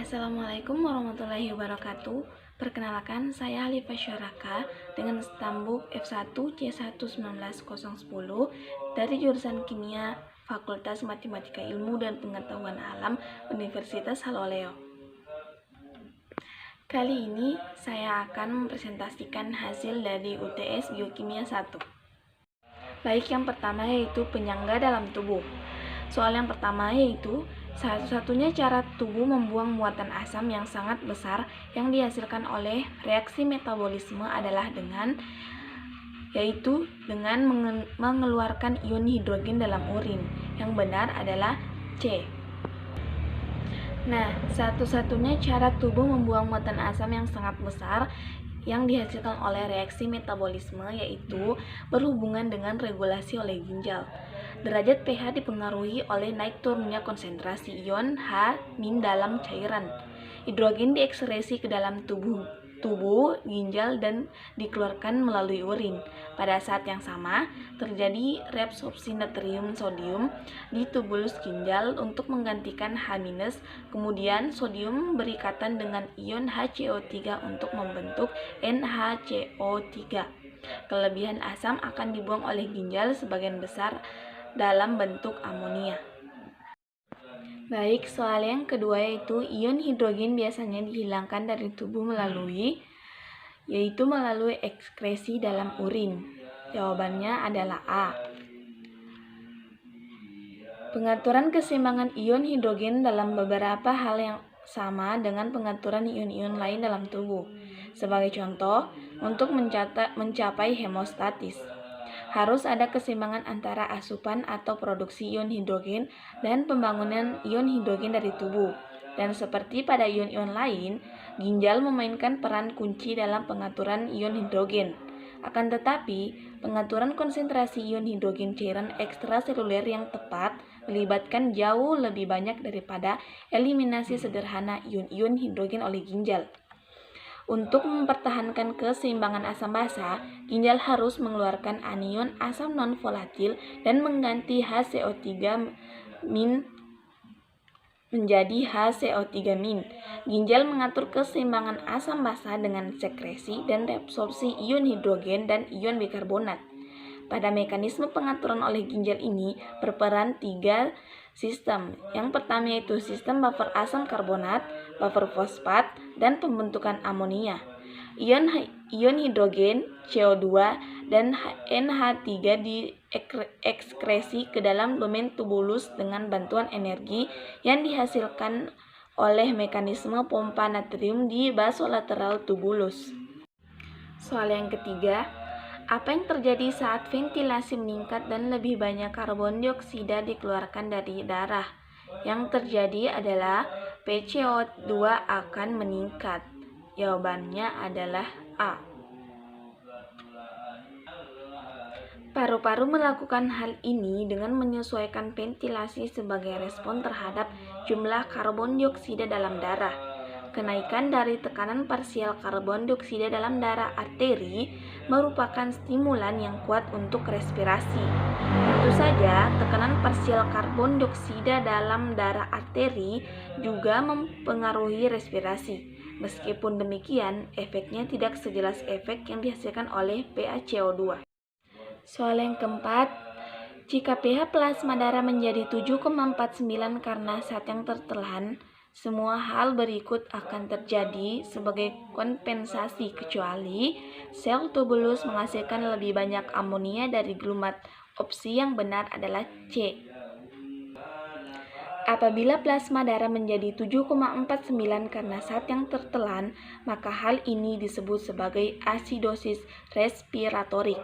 Assalamualaikum warahmatullahi wabarakatuh. Perkenalkan, saya Halifah Syaraka dengan stambuk F1 C11910 dari jurusan Kimia Fakultas Matematika Ilmu dan Pengetahuan Alam Universitas Haloleo. Kali ini saya akan mempresentasikan hasil dari UTS Biokimia 1. Baik, yang pertama yaitu penyangga dalam tubuh. Soal yang pertama yaitu satu-satunya cara tubuh membuang muatan asam yang sangat besar yang dihasilkan oleh reaksi metabolisme adalah dengan mengeluarkan ion hidrogen dalam urin. Yang benar adalah C. Nah, satu-satunya cara tubuh membuang muatan asam yang sangat besar yang dihasilkan oleh reaksi metabolisme yaitu berhubungan dengan regulasi oleh ginjal. Derajat pH dipengaruhi oleh naik turunnya konsentrasi ion H- dalam cairan. Hidrogen diekskresi ke dalam tubuh ginjal dan dikeluarkan melalui urin. Pada saat yang sama, terjadi reabsorpsi natrium sodium di tubulus ginjal untuk menggantikan H-, kemudian sodium berikatan dengan ion HCO3 untuk membentuk NaCO3. Kelebihan asam akan dibuang oleh ginjal sebagian besar dalam bentuk amonia. Baik, soal yang kedua yaitu ion hidrogen biasanya dihilangkan dari tubuh melalui ekskresi dalam urin. Jawabannya adalah A. Pengaturan keseimbangan ion hidrogen dalam beberapa hal yang sama dengan pengaturan ion-ion lain dalam tubuh. Sebagai contoh, untuk mencapai hemostatis, harus ada keseimbangan antara asupan atau produksi ion hidrogen dan pembangunan ion hidrogen dari tubuh. Dan seperti pada ion-ion lain, ginjal memainkan peran kunci dalam pengaturan ion hidrogen. Akan tetapi, pengaturan konsentrasi ion hidrogen cairan ekstraseluler yang tepat melibatkan jauh lebih banyak daripada eliminasi sederhana ion-ion hidrogen oleh ginjal. Untuk mempertahankan keseimbangan asam basa, ginjal harus mengeluarkan anion asam non-volatil dan mengganti HCO3- menjadi HCO3-. Ginjal mengatur keseimbangan asam basa dengan sekresi dan reabsorpsi ion hidrogen dan ion bikarbonat. Pada mekanisme pengaturan oleh ginjal ini berperan 3 sistem. Yang pertama yaitu sistem buffer asam karbonat, buffer fosfat, dan pembentukan amonia. Ion hidrogen, CO2, dan NH3 diekskresi ke dalam domain tubulus dengan bantuan energi yang dihasilkan oleh mekanisme pompa natrium di basolateral tubulus. Soal yang ketiga, apa yang terjadi saat ventilasi meningkat dan lebih banyak karbon dioksida dikeluarkan dari darah? Yang terjadi adalah PCO2 akan meningkat. Jawabannya adalah A. Paru-paru melakukan hal ini dengan menyesuaikan ventilasi sebagai respon terhadap jumlah karbon dioksida dalam darah. Kenaikan dari tekanan parsial karbon dioksida dalam darah arteri merupakan stimulan yang kuat untuk respirasi. Tentu saja, tekanan parsial karbon dioksida dalam darah arteri juga mempengaruhi respirasi. Meskipun demikian, efeknya tidak sejelas efek yang dihasilkan oleh PaCO2. Soal yang keempat, jika pH plasma darah menjadi 7,49 karena zat yang tertelan, semua hal berikut akan terjadi sebagai kompensasi kecuali sel tubulus menghasilkan lebih banyak amonia dari glumat. Opsi yang benar adalah C. Apabila plasma darah menjadi 7,49 karena zat yang tertelan, maka hal ini disebut sebagai asidosis respiratorik.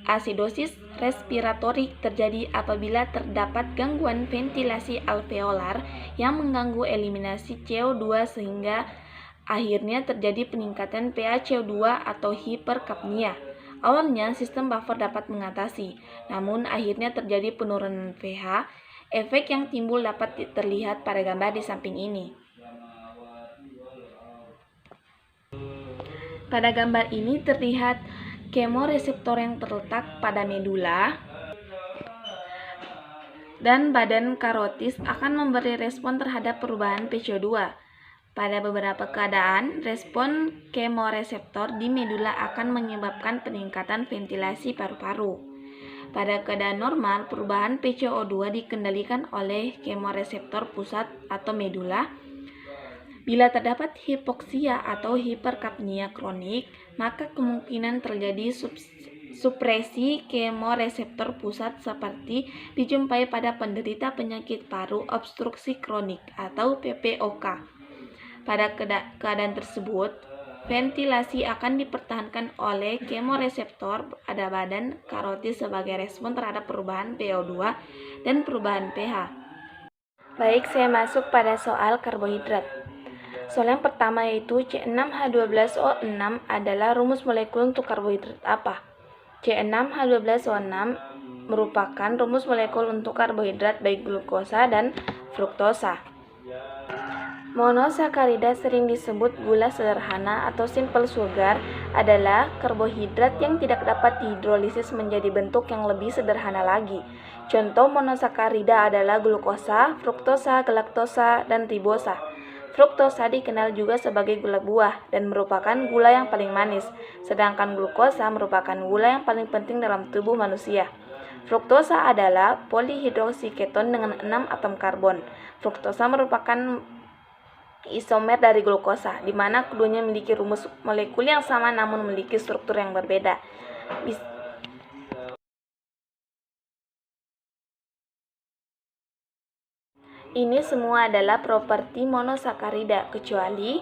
Asidosis respiratorik terjadi apabila terdapat gangguan ventilasi alveolar yang mengganggu eliminasi CO2 sehingga akhirnya terjadi peningkatan PaCO2 atau hiperkapnia. Awalnya sistem buffer dapat mengatasi, namun akhirnya terjadi penurunan pH. Efek yang timbul dapat terlihat pada gambar di samping ini. Pada gambar ini terlihat kemoreseptor yang terletak pada medula dan badan karotis akan memberi respon terhadap perubahan PCO2. Pada beberapa keadaan, respon kemoreseptor di medula akan menyebabkan peningkatan ventilasi paru-paru. Pada keadaan normal, perubahan PCO2 dikendalikan oleh kemoreseptor pusat atau medula. Bila terdapat hipoksia atau hiperkapnia kronik, maka kemungkinan terjadi supresi kemoreseptor pusat seperti dijumpai pada penderita penyakit paru obstruksi kronik atau PPOK. Pada keadaan tersebut, ventilasi akan dipertahankan oleh kemoreseptor pada badan karotid sebagai respon terhadap perubahan PO2 dan perubahan pH. Baik, saya masuk pada soal karbohidrat. Soal yang pertama yaitu C6H12O6 adalah rumus molekul untuk karbohidrat apa? C6H12O6 merupakan rumus molekul untuk karbohidrat baik glukosa dan fruktosa. Monosakarida sering disebut gula sederhana atau simple sugar adalah karbohidrat yang tidak dapat dihidrolisis menjadi bentuk yang lebih sederhana lagi. Contoh monosakarida adalah glukosa, fruktosa, galaktosa, dan ribosa. Fruktosa dikenal juga sebagai gula buah dan merupakan gula yang paling manis, sedangkan glukosa merupakan gula yang paling penting dalam tubuh manusia. Fruktosa adalah polihidroksiketon dengan 6 atom karbon. Fruktosa merupakan isomer dari glukosa, di mana keduanya memiliki rumus molekul yang sama namun memiliki struktur yang berbeda. Ini semua adalah properti monosakarida kecuali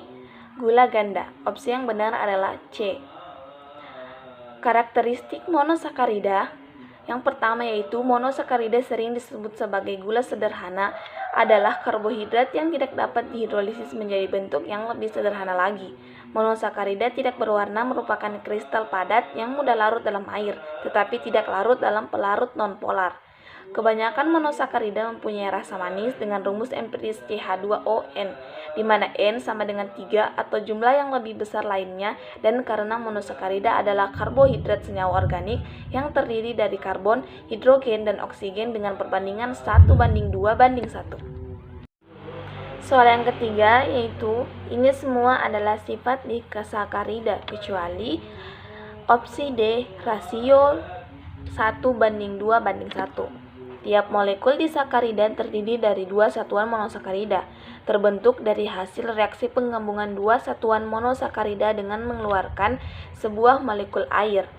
gula ganda. Opsi yang benar adalah C. Karakteristik monosakarida yang pertama yaitu monosakarida sering disebut sebagai gula sederhana adalah karbohidrat yang tidak dapat dihidrolisis menjadi bentuk yang lebih sederhana lagi. Monosakarida tidak berwarna merupakan kristal padat yang mudah larut dalam air, tetapi tidak larut dalam pelarut nonpolar. Kebanyakan monosakarida mempunyai rasa manis dengan rumus empiris CH2ON, di mana N sama dengan 3 atau jumlah yang lebih besar lainnya, dan karena monosakarida adalah karbohidrat senyawa organik yang terdiri dari karbon, hidrogen, dan oksigen dengan perbandingan 1:2:1. Soal yang ketiga yaitu ini semua adalah sifat di sakarida kecuali opsi D, rasio 1:2:1. Tiap molekul disakarida terdiri dari 2 satuan monosakarida, terbentuk dari hasil reaksi penggabungan 2 satuan monosakarida dengan mengeluarkan sebuah molekul air.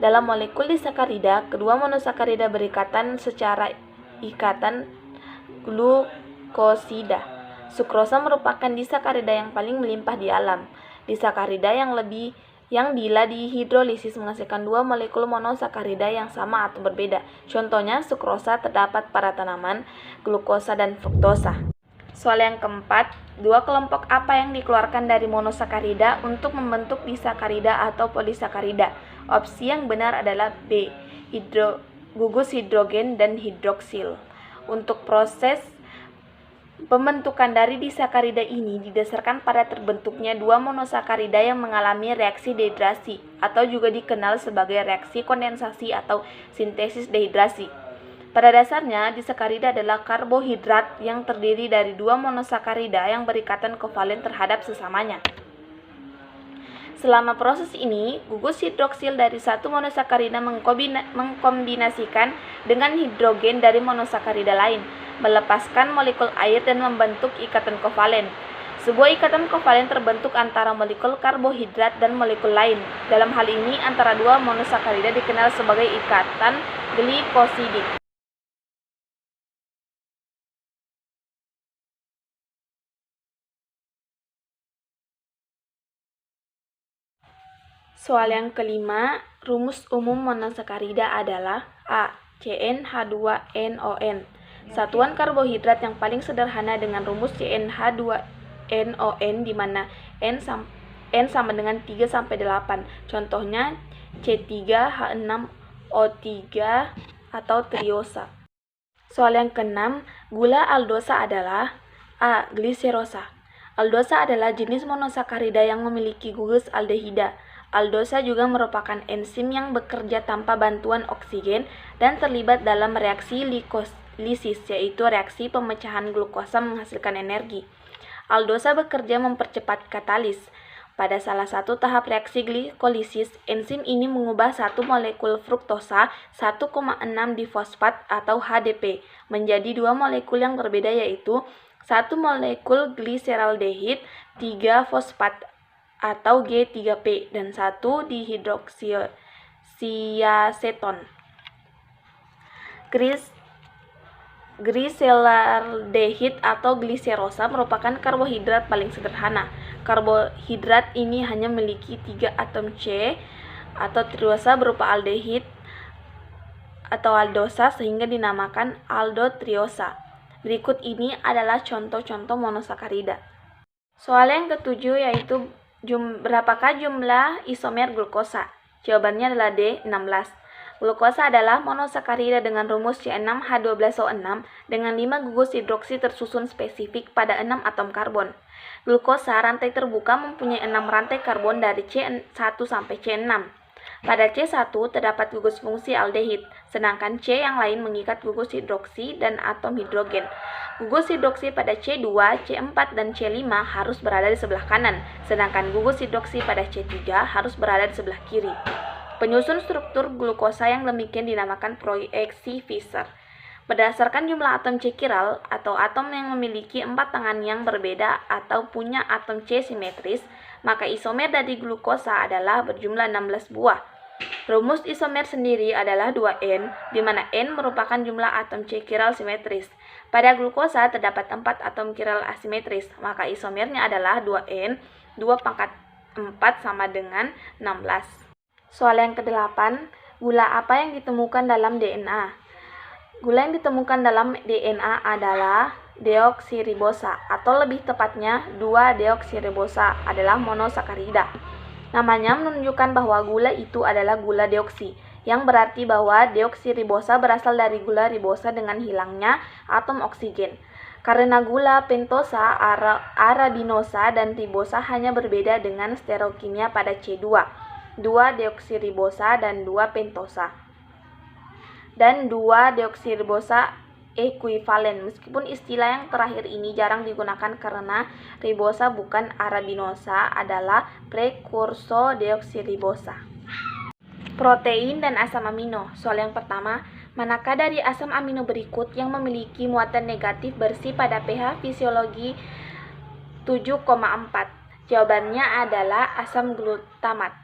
Dalam molekul disakarida, kedua monosakarida berikatan secara ikatan glukosida. Sukrosa merupakan disakarida yang paling melimpah di alam. Disakarida yang bila dihidrolisis menghasilkan 2 molekul monosakarida yang sama atau berbeda. Contohnya, sukrosa terdapat pada tanaman, glukosa, dan fruktosa. Soal yang keempat, 2 kelompok apa yang dikeluarkan dari monosakarida untuk membentuk disakarida atau polisakarida? Opsi yang benar adalah B, gugus hidrogen dan hidroksil. Untuk proses pembentukan dari disakarida ini didasarkan pada terbentuknya 2 monosakarida yang mengalami reaksi dehidrasi atau juga dikenal sebagai reaksi kondensasi atau sintesis dehidrasi. Pada dasarnya, disakarida adalah karbohidrat yang terdiri dari 2 monosakarida yang berikatan kovalen terhadap sesamanya. Selama proses ini, gugus hidroksil dari satu monosakarida mengkombinasikan dengan hidrogen dari monosakarida lain, melepaskan molekul air dan membentuk ikatan kovalen. Sebuah ikatan kovalen terbentuk antara molekul karbohidrat dan molekul lain. Dalam hal ini, antara 2 monosakarida dikenal sebagai ikatan glikosidik. Soal yang kelima, rumus umum monosakarida adalah A. CnH2NON. Satuan karbohidrat yang paling sederhana dengan rumus CnH2NON di mana N sama dengan 3-8. Contohnya C3H6O3 atau triosa. Soal yang keenam, gula aldosa adalah A. gliserosa. Aldosa adalah jenis monosakarida yang memiliki gugus aldehida. Aldosa juga merupakan enzim yang bekerja tanpa bantuan oksigen dan terlibat dalam reaksi glikolisis, yaitu reaksi pemecahan glukosa menghasilkan energi. Aldosa bekerja mempercepat katalis. Pada salah satu tahap reaksi glikolisis, enzim ini mengubah satu molekul fruktosa 1,6 difosfat atau HDP menjadi dua molekul yang berbeda, yaitu satu molekul gliseraldehid 3-fosfat atau G3P dan satu dihidroksiaseton. Gliseraldehid atau gliserosa merupakan karbohidrat paling sederhana. Karbohidrat ini hanya memiliki 3 atom C atau triosa berupa aldehid atau aldosa sehingga dinamakan aldotriosa. Berikut ini adalah contoh-contoh monosakarida. Soal yang ketujuh yaitu berapakah jumlah isomer glukosa? Jawabannya adalah D, 16. Glukosa adalah monosakarida dengan rumus C6H12O6 dengan 5 gugus hidroksi tersusun spesifik pada 6 atom karbon. Glukosa rantai terbuka mempunyai 6 rantai karbon dari C1 sampai C6. Pada C1 terdapat gugus fungsi aldehid, sedangkan C yang lain mengikat gugus hidroksi dan atom hidrogen. Gugus hidroksi pada C2, C4, dan C5 harus berada di sebelah kanan, sedangkan gugus hidroksi pada C3 harus berada di sebelah kiri. Penyusun struktur glukosa yang demikian dinamakan proyeksi Fischer. Berdasarkan jumlah atom C chiral atau atom yang memiliki 4 tangan yang berbeda atau punya atom C simetris, maka isomer dari glukosa adalah berjumlah 16 buah. Rumus isomer sendiri adalah 2N, di mana N merupakan jumlah atom C chiral simetris. Pada glukosa terdapat 4 atom chiral asimetris, maka isomernya adalah 2N, 2 × 4 sama dengan 16. Soal yang ke-8, gula apa yang ditemukan dalam DNA? Gula yang ditemukan dalam DNA adalah deoksiribosa, atau lebih tepatnya 2-deoksiribosa adalah monosakarida. Namanya menunjukkan bahwa gula itu adalah gula deoksi, yang berarti bahwa deoksiribosa berasal dari gula ribosa dengan hilangnya atom oksigen. Karena gula pentosa, arabinosa, dan ribosa hanya berbeda dengan stereokimia pada C2, 2-deoksiribosa dan 2-pentosa. Dan 2-deoksiribosa ekuivalen, meskipun istilah yang terakhir ini jarang digunakan karena ribosa bukan arabinosa adalah prekurso deoksiribosa. Protein dan asam amino. Soal yang pertama, manakah dari asam amino berikut yang memiliki muatan negatif bersih pada pH fisiologi 7,4? Jawabannya adalah asam glutamat.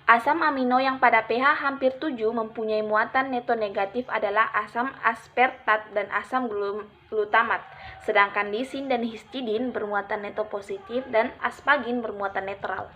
Asam amino yang pada pH hampir 7 mempunyai muatan neto negatif adalah asam aspartat dan asam glutamat, sedangkan lisin dan histidin bermuatan neto positif dan aspagin bermuatan netral.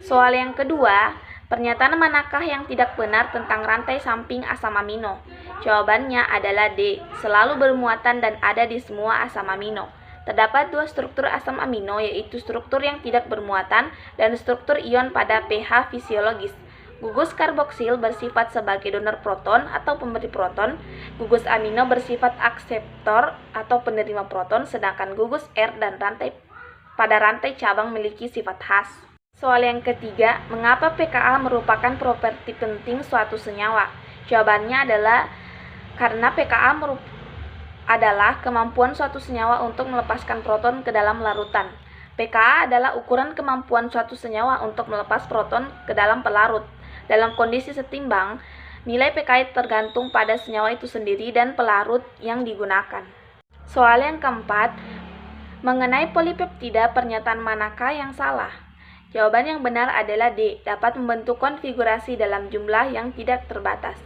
Soal yang kedua, pernyataan manakah yang tidak benar tentang rantai samping asam amino? Jawabannya adalah D, selalu bermuatan dan ada di semua asam amino. Terdapat 2 struktur asam amino, yaitu struktur yang tidak bermuatan dan struktur ion pada pH fisiologis. Gugus karboksil bersifat sebagai donor proton atau pemberi proton, gugus amino bersifat akseptor atau penerima proton, sedangkan gugus R dan pada rantai cabang memiliki sifat khas. Soal yang ketiga, mengapa pKa merupakan properti penting suatu senyawa? Jawabannya adalah karena pKa adalah kemampuan suatu senyawa untuk melepaskan proton ke dalam larutan. pKa adalah ukuran kemampuan suatu senyawa untuk melepas proton ke dalam pelarut. Dalam kondisi setimbang, nilai pKa tergantung pada senyawa itu sendiri dan pelarut yang digunakan. Soal yang keempat, mengenai polipeptida, pernyataan manakah yang salah? Jawaban yang benar adalah D, dapat membentuk konfigurasi dalam jumlah yang tidak terbatas.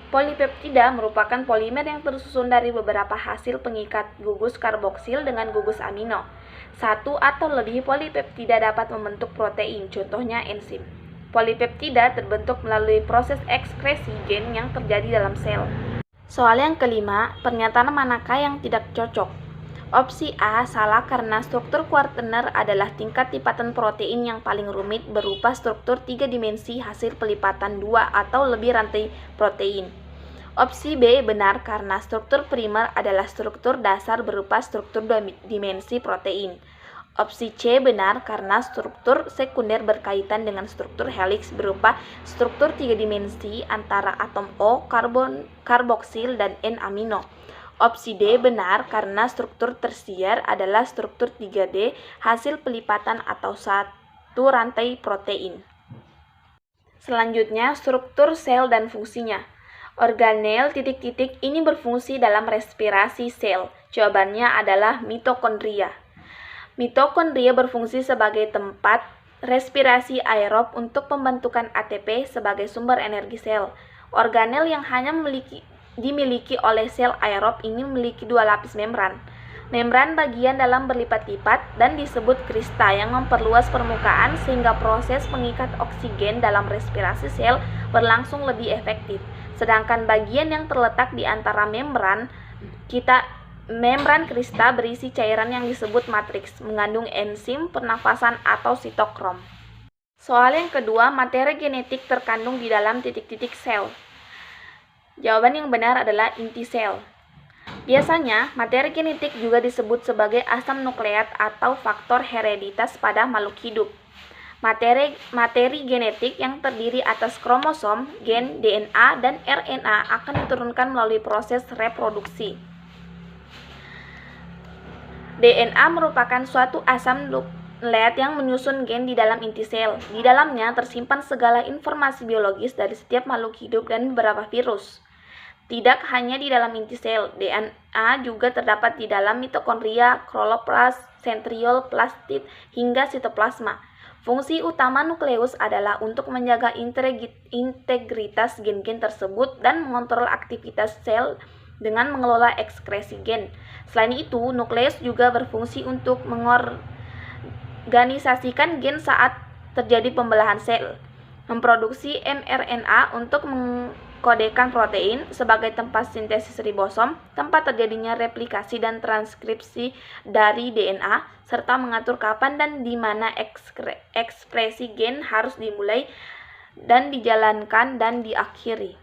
Polipeptida merupakan polimer yang tersusun dari beberapa hasil pengikat gugus karboksil dengan gugus amino. Satu atau lebih polipeptida dapat membentuk protein, contohnya enzim. Polipeptida terbentuk melalui proses ekskresi gen yang terjadi dalam sel. Soal yang kelima, pernyataan manakah yang tidak cocok? Opsi A salah karena struktur kuartener adalah tingkat lipatan protein yang paling rumit berupa struktur 3 dimensi hasil pelipatan 2 atau lebih rantai protein. Opsi B benar karena struktur primer adalah struktur dasar berupa struktur 2 dimensi protein. Opsi C benar karena struktur sekunder berkaitan dengan struktur helix berupa struktur 3 dimensi antara atom O, karboksil, dan N-amino. Opsi D benar karena struktur tersier adalah struktur 3D hasil pelipatan atau satu rantai protein. Selanjutnya, struktur sel dan fungsinya. Organel titik-titik ini berfungsi dalam respirasi sel. Jawabannya adalah mitokondria. Mitokondria berfungsi sebagai tempat respirasi aerob untuk pembentukan ATP sebagai sumber energi sel. Organel yang hanya dimiliki oleh sel aerob ini memiliki dua lapis membran. Membran bagian dalam berlipat-lipat dan disebut krista yang memperluas permukaan sehingga proses pengikat oksigen dalam respirasi sel berlangsung lebih efektif. Sedangkan bagian yang terletak di antara membran krista berisi cairan yang disebut matriks, mengandung enzim pernafasan atau sitokrom. Soal yang kedua, materi genetik terkandung di dalam titik-titik sel. Jawaban yang benar adalah inti sel. Biasanya, materi genetik juga disebut sebagai asam nukleat atau faktor hereditas pada makhluk hidup. Materi genetik yang terdiri atas kromosom, gen, DNA, dan RNA akan diturunkan melalui proses reproduksi. DNA merupakan suatu asam nukleat yang menyusun gen di dalam inti sel. Di dalamnya tersimpan segala informasi biologis dari setiap makhluk hidup dan beberapa virus. Tidak hanya di dalam inti sel, DNA juga terdapat di dalam mitokondria, kloroplas, sentriol, plastid, hingga sitoplasma. Fungsi utama nukleus adalah untuk menjaga integritas gen-gen tersebut dan mengontrol aktivitas sel dengan mengelola ekskresi gen. Selain itu, nukleus juga berfungsi untuk mengorganisasikan gen saat terjadi pembelahan sel, memproduksi mRNA untuk mengkodekan protein sebagai tempat sintesis ribosom, tempat terjadinya replikasi dan transkripsi dari DNA, serta mengatur kapan dan di mana ekspresi gen harus dimulai dan dijalankan dan diakhiri.